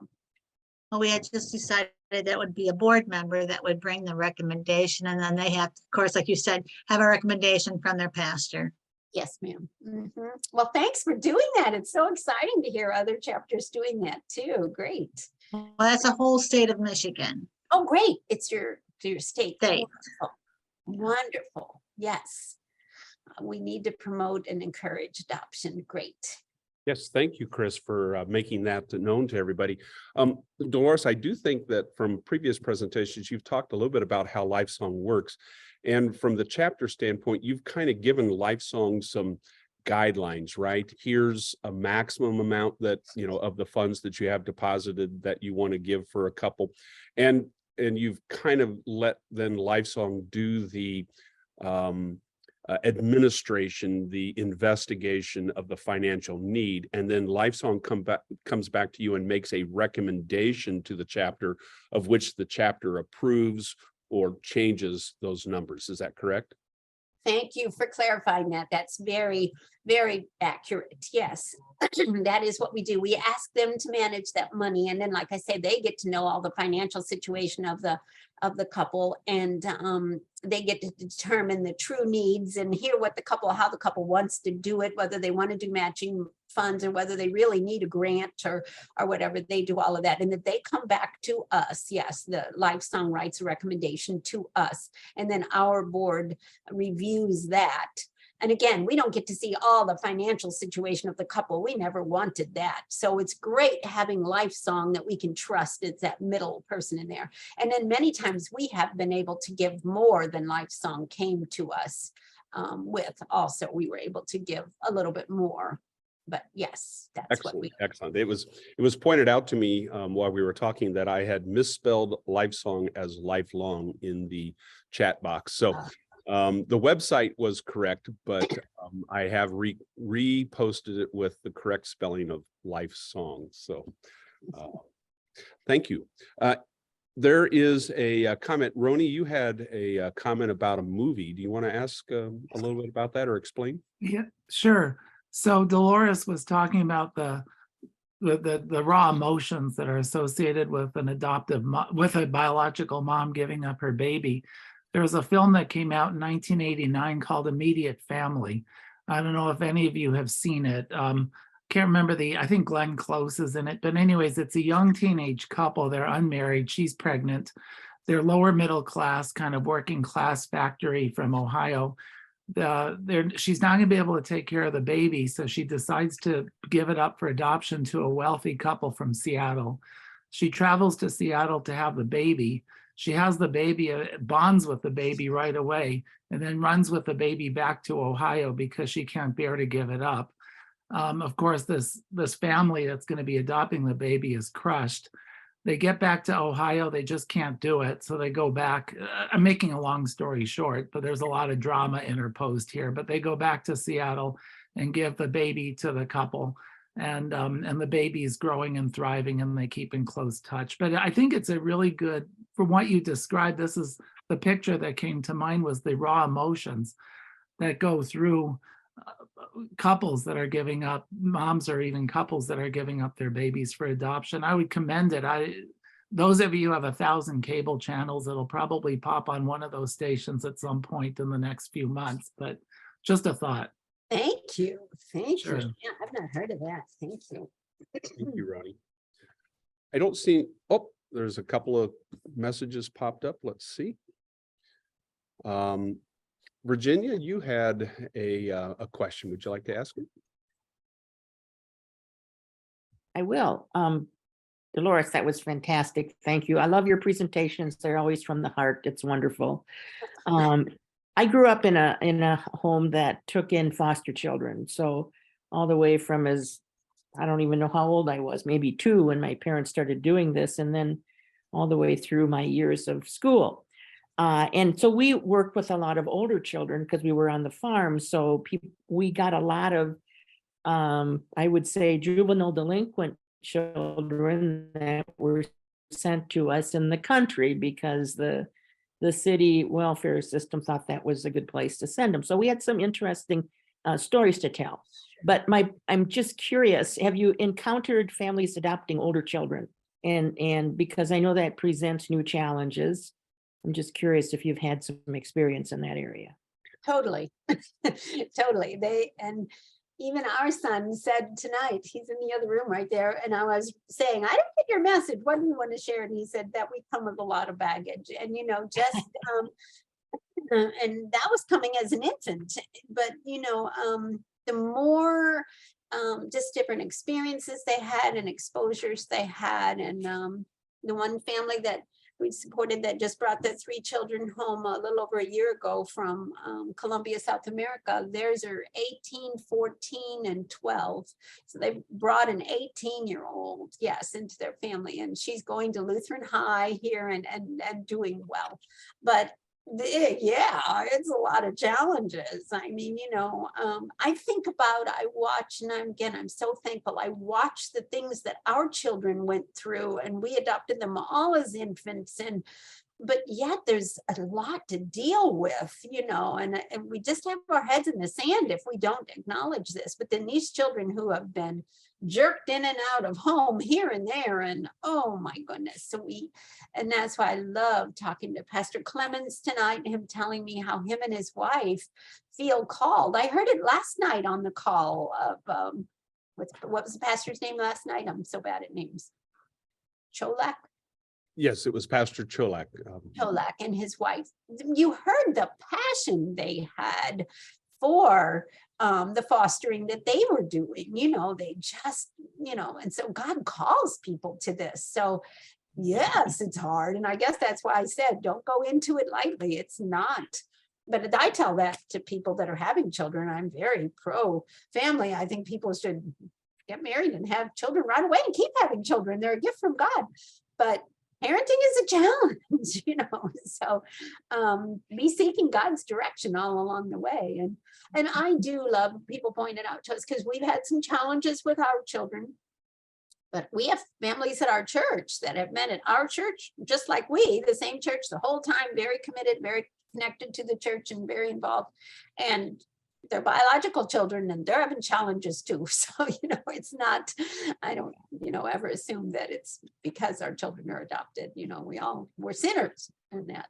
Well, we had just decided that would be a board member that would bring the recommendation, and then they have, of course, like you said, have a recommendation from their pastor. Yes, ma'am. Mm-hmm. Well, thanks for doing that. It's so exciting to hear other chapters doing that too. Great. Well, that's a whole state of Michigan. Oh, great. It's your to your state. State. Wonderful. Wonderful. Yes. We need to promote and encourage adoption. Great. Yes, thank you, Chris, for making that known to everybody. Dolores, I do think that from previous presentations, you've talked a little bit about how LifeSong works. And from the chapter standpoint, you've kind of given LifeSong some guidelines, right? Here's a maximum amount that, you know, of the funds that you have deposited that you want to give for a couple. And you've kind of let then LifeSong do the administration, the investigation of the financial need, and then LifeSong comes back to you and makes a recommendation to the chapter of which the chapter approves or changes those numbers. Is that correct? Thank you for clarifying that. That's very, very accurate. Yes, that is what we do. We ask them to manage that money. And then, like I say, they get to know all the financial situation of the couple, and they get to determine the true needs and hear what how the couple wants to do it, whether they want to do matching funds or whether they really need a grant or whatever. They do all of that, and that they come back to us. Yes, the LifeSong writes a recommendation to us, and then our board reviews that. And again, we don't get to see all the financial situation of the couple. We never wanted that. So it's great having LifeSong that we can trust. It's that middle person in there. And then many times we have been able to give more than LifeSong came to us with. Also, we were able to give a little bit more. But yes, that's Excellent, what we. excellent. It was pointed out to me while we were talking that I had misspelled LifeSong as lifelong in the chat box. So the website was correct, but I have reposted it with the correct spelling of LifeSong. So thank you. There is a comment. Roni, you had a comment about a movie. Do you want to ask a little bit about that or explain? Yeah, sure. So Dolores was talking about the raw emotions that are associated with an with a biological mom giving up her baby. There was a film that came out in 1989 called Immediate Family. I don't know if any of you have seen it. Can't remember I think Glenn Close is in it, but anyways, it's a young teenage couple. They're unmarried. She's pregnant. They're lower middle class, kind of working class factory from Ohio. She's not going to be able to take care of the baby, so she decides to give it up for adoption to a wealthy couple from Seattle. She travels to Seattle to have the baby. She has the baby, bonds with the baby right away, and then runs with the baby back to Ohio because she can't bear to give it up. Of course, this family that's going to be adopting the baby is crushed. They get back to Ohio, they just can't do it. So they go back. I'm making a long story short, but there's a lot of drama interposed here. But they go back to Seattle and give the baby to the couple. And the baby is growing and thriving, and they keep in close touch. But I think it's a really good, from what you described, this is the picture that came to mind was the raw emotions that go through couples that are giving up, moms or even couples that are giving up their babies for adoption. I would commend it. Those of you who have 1,000 cable channels, it'll probably pop on one of those stations at some point in the next few months, but just a thought. Thank you. Thank Sure. you. Yeah, I've not heard of that. Thank you. Thank you, Ronnie. I don't see, oh, there's a couple of messages popped up. Let's see. Virginia, you had a question. Would you like to ask it? I will. Dolores, that was fantastic. Thank you. I love your presentations. They're always from the heart. It's wonderful. I grew up in a home that took in foster children. So all the way from I don't even know how old I was, maybe 2 when my parents started doing this, and then all the way through my years of school. And so we worked with a lot of older children because we were on the farm. So we got a lot of, I would say, juvenile delinquent children that were sent to us in the country because the city welfare system thought that was a good place to send them. So we had some interesting stories to tell. But I'm just curious, have you encountered families adopting older children? And because I know that presents new challenges, I'm just curious if you've had some experience in that area. Totally. Totally. even our son said tonight, he's in the other room right there, and I was saying, I didn't get your message. What do you want to share? And he said that we come with a lot of baggage, and just and that was coming as an infant. But the more just different experiences they had and exposures they had, and the one family that we supported that just brought their 3 children home a little over a year ago from Colombia, South America. Theirs are 18, 14, and 12. So they brought an 18-year-old, yes, into their family, and she's going to Lutheran High here and doing well. But yeah, it's a lot of challenges. I mean, I think about, I watch, and I'm so thankful. I watch the things that our children went through, and we adopted them all as infants, but yet there's a lot to deal with, and we just have our heads in the sand if we don't acknowledge this. But then these children who have been jerked in and out of home here and there, and oh my goodness. And that's why I love talking to Pastor Clemens tonight, and him telling me how him and his wife feel called. I heard it last night on the call of, what was the pastor's name last night? I'm so bad at names. Cholak? Yes, it was Pastor Cholak. Cholak and his wife. You heard the passion they had for the fostering that they were doing. They just, and so God calls people to this. So yes, it's hard. And I guess that's why I said, don't go into it lightly. It's not. But I tell that to people that are having children. I'm very pro family. I think people should get married and have children right away and keep having children. They're a gift from God. But parenting is a challenge, so be seeking God's direction all along the way. And I do love people pointing out to us, because we've had some challenges with our children, but we have families at our church that have been at our church, just like the same church the whole time, very committed, very connected to the church, and very involved. And they're biological children, and they're having challenges too. So, it's not, I don't, ever assume that it's because our children are adopted. We're sinners in that.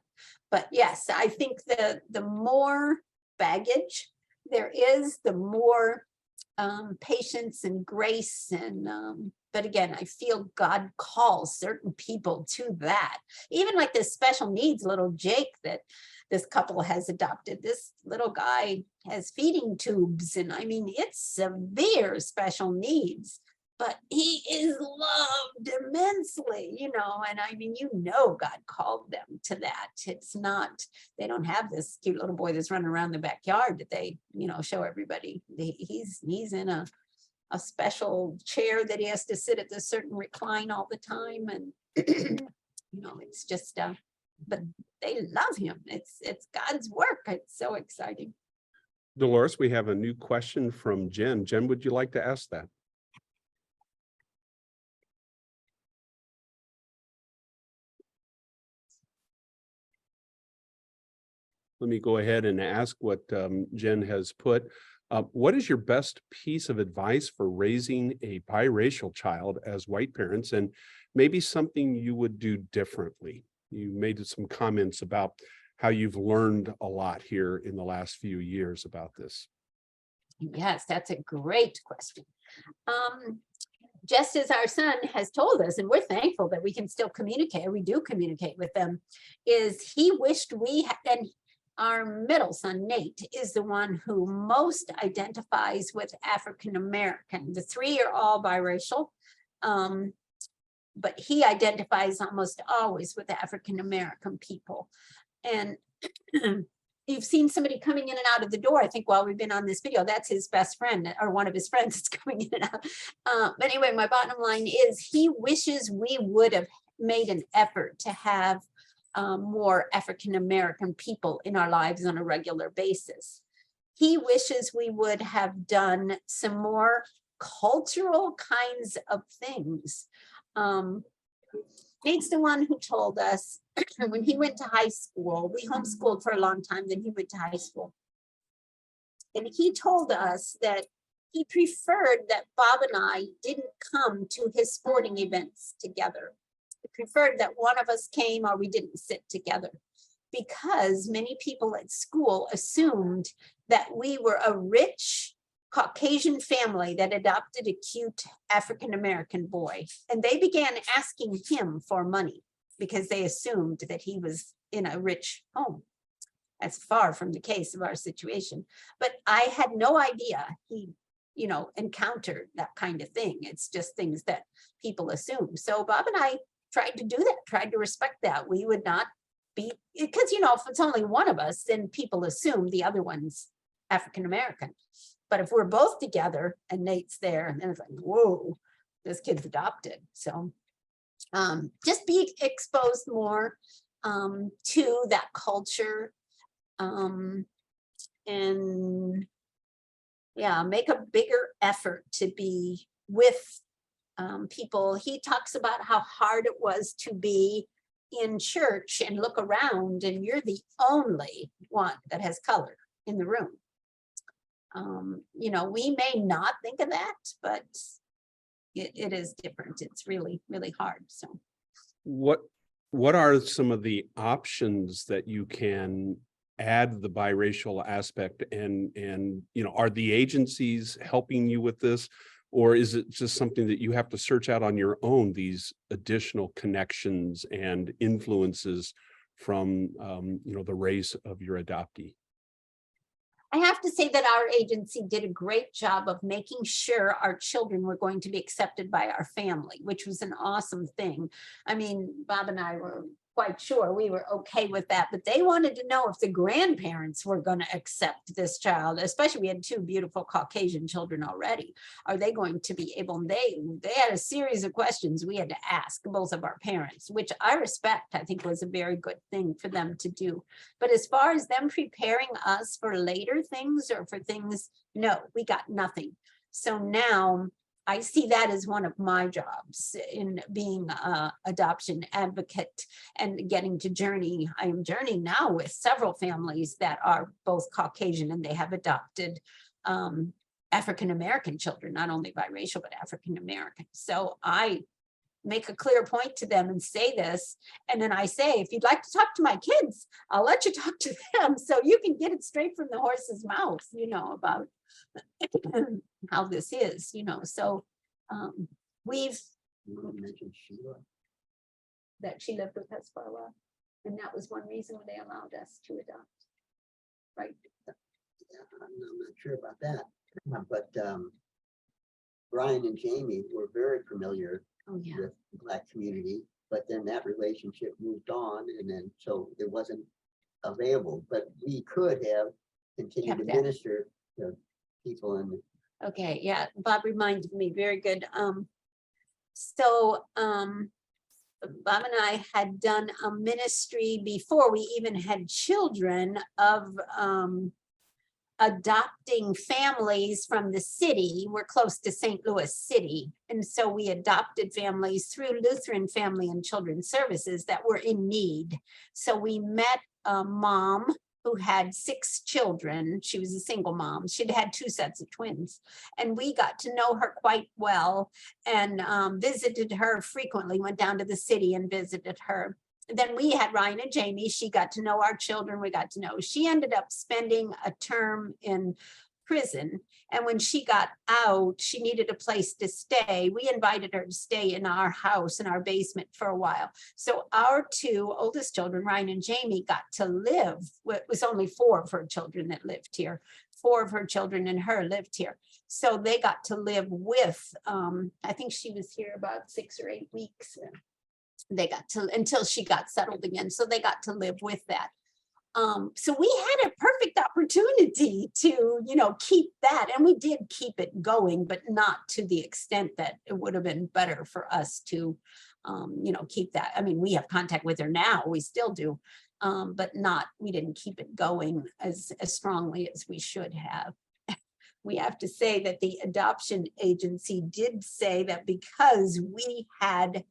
But yes, I think the more baggage there is, the more patience and grace. And but again, I feel God calls certain people to that. Even like this special needs little Jake that this couple has adopted. This little guy has feeding tubes, and I mean, it's severe special needs, but he is loved immensely, and I mean, God called them to that. It's not, they don't have this cute little boy that's running around the backyard that they, show everybody. He's in a special chair that he has to sit at this certain recline all the time. And, it's just, but they love him. It's God's work. It's so exciting. Dolores, we have a new question from Jen. Jen, would you like to ask that? Let me go ahead and ask what Jen has put. What is your best piece of advice for raising a biracial child as white parents, and maybe something you would do differently? You made some comments about how you've learned a lot here in the last few years about this. Yes, that's a great question. Just as our son has told us, and we're thankful that we can still communicate, we do communicate with them, is he wished and our middle son, Nate, is the one who most identifies with African American. The 3 are all biracial, but he identifies almost always with African American people. And you've seen somebody coming in and out of the door, I think, while we've been on this video. That's his best friend, or one of his friends that's coming in and out. But anyway, my bottom line is he wishes we would have made an effort to have more African American people in our lives on a regular basis. He wishes we would have done some more cultural kinds of things. Nate's the one who told us when he went to high school, we homeschooled for a long time, then he went to high school. And he told us that he preferred that Bob and I didn't come to his sporting events together. He preferred that one of us came or we didn't sit together, because many people at school assumed that we were a rich Caucasian family that adopted a cute African-American boy, and they began asking him for money because they assumed that he was in a rich home. That's far from the case of our situation, but I had no idea he, you know, encountered that kind of thing. It's just things that people assume. So Bob and I tried to do that, tried to respect that. We would not be, because, you know, if it's only one of us, then people assume the other one's African-American. But if we're both together and Nate's there, and then it's like, whoa, this kid's adopted. So just be exposed more to that culture, and yeah, make a bigger effort to be with people. He talks about how hard it was to be in church and look around and you're the only one that has color in the room. You know, we may not think of that, but it is different. It's really, really hard. So What are some of the options that you can add the biracial aspect, and you know, are the agencies helping you with this, or is it just something that you have to search out on your own, these additional connections and influences from you know, the race of your adoptee? I have to say that our agency did a great job of making sure our children were going to be accepted by our family, which was an awesome thing. I mean, Bob and I were quite sure we were okay with that, but they wanted to know if the grandparents were going to accept this child, especially we had two beautiful Caucasian children already. Are they going to be able? And they had a series of questions we had to ask both of our parents, which I respect. I think was a very good thing for them to do. But as far as them preparing us for later things or for things, no, we got nothing. So now I see that as one of my jobs in being an adoption advocate and getting to journey. I am journeying now with several families that are both Caucasian and they have adopted African-American children, not only biracial, but African-American. So I make a clear point to them and say this. And then I say, if you'd like to talk to my kids, I'll let you talk to them so you can get it straight from the horse's mouth, you know, about how this is, you know. So we've mentioned Sheila. that she lived with us for a while, and that was one reason they allowed us to adopt, right? Yeah, I'm not sure about that, but Brian and Jamie were very familiar Oh yeah. with the Black community, but then that relationship moved on, and then so it wasn't available. But we could have continued to Kept that. minister to people in. Okay, yeah, Bob reminded me, very good. So Bob and I had done a ministry before we even had children of adopting families from the city. We're close to St. Louis City. And so we adopted families through Lutheran Family and Children's Services that were in need. So we met a mom who had 6 children. She was a single mom. She'd had 2 sets of twins. And we got to know her quite well and visited her frequently, went down to the city and visited her. Then we had Ryan and Jamie. She got to know our children. We got to know. She ended up spending a term in prison. And when she got out, she needed a place to stay. We invited her to stay in our house, in our basement for a while. So our 2 oldest children, Ryan and Jamie, got to live. It was only 4 of her children that lived here. 4 of her children and her lived here. So they got to live with, I think she was here about 6 or 8 weeks. They got to, until she got settled again. So they got to live with that. So we had a perfect opportunity to, you know, keep that. And we did keep it going, but not to the extent that it would have been better for us to, you know, keep that. I mean, we have contact with her now, we still do, but not, we didn't keep it going as strongly as we should have. We have to say that the adoption agency did say that because we had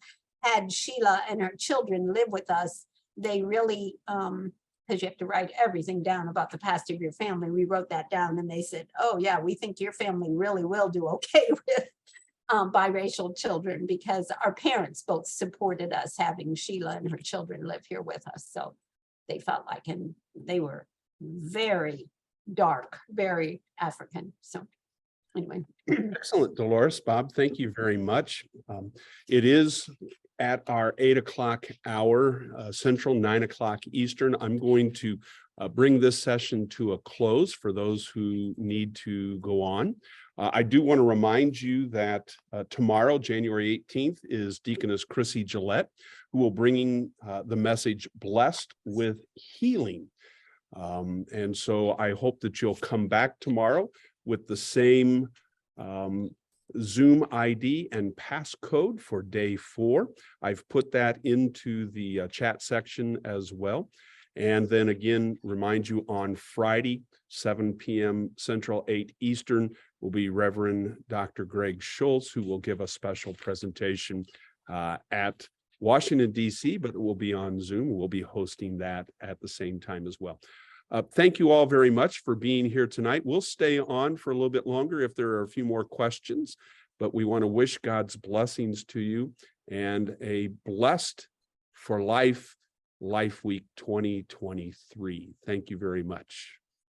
Sheila and her children live with us, they really, because you have to write everything down about the past of your family. We wrote that down and they said, oh yeah, we think your family really will do okay with biracial children, because our parents both supported us having Sheila and her children live here with us. So they felt like, and they were very dark, very African. So Anyway. Excellent, Dolores. Bob, thank you very much. It is at our 8 o'clock hour, Central, 9 o'clock Eastern. I'm going to bring this session to a close for those who need to go on. I do want to remind you that tomorrow, January 18th, is Deaconess Chrissy Gillette, who will bring the message Blessed with Healing. And so I hope that you'll come back tomorrow with the same Zoom ID and passcode for day 4. I've put that into the chat section as well. And then again, remind you on Friday, 7 p.m. Central, 8 Eastern, will be Reverend Dr. Greg Schultz, who will give a special presentation at Washington, D.C., but it will be on Zoom. We'll be hosting that at the same time as well. Thank you all very much for being here tonight. We'll stay on for a little bit longer if there are a few more questions, but we want to wish God's blessings to you and a blessed for life Life Week 2023. Thank you very much.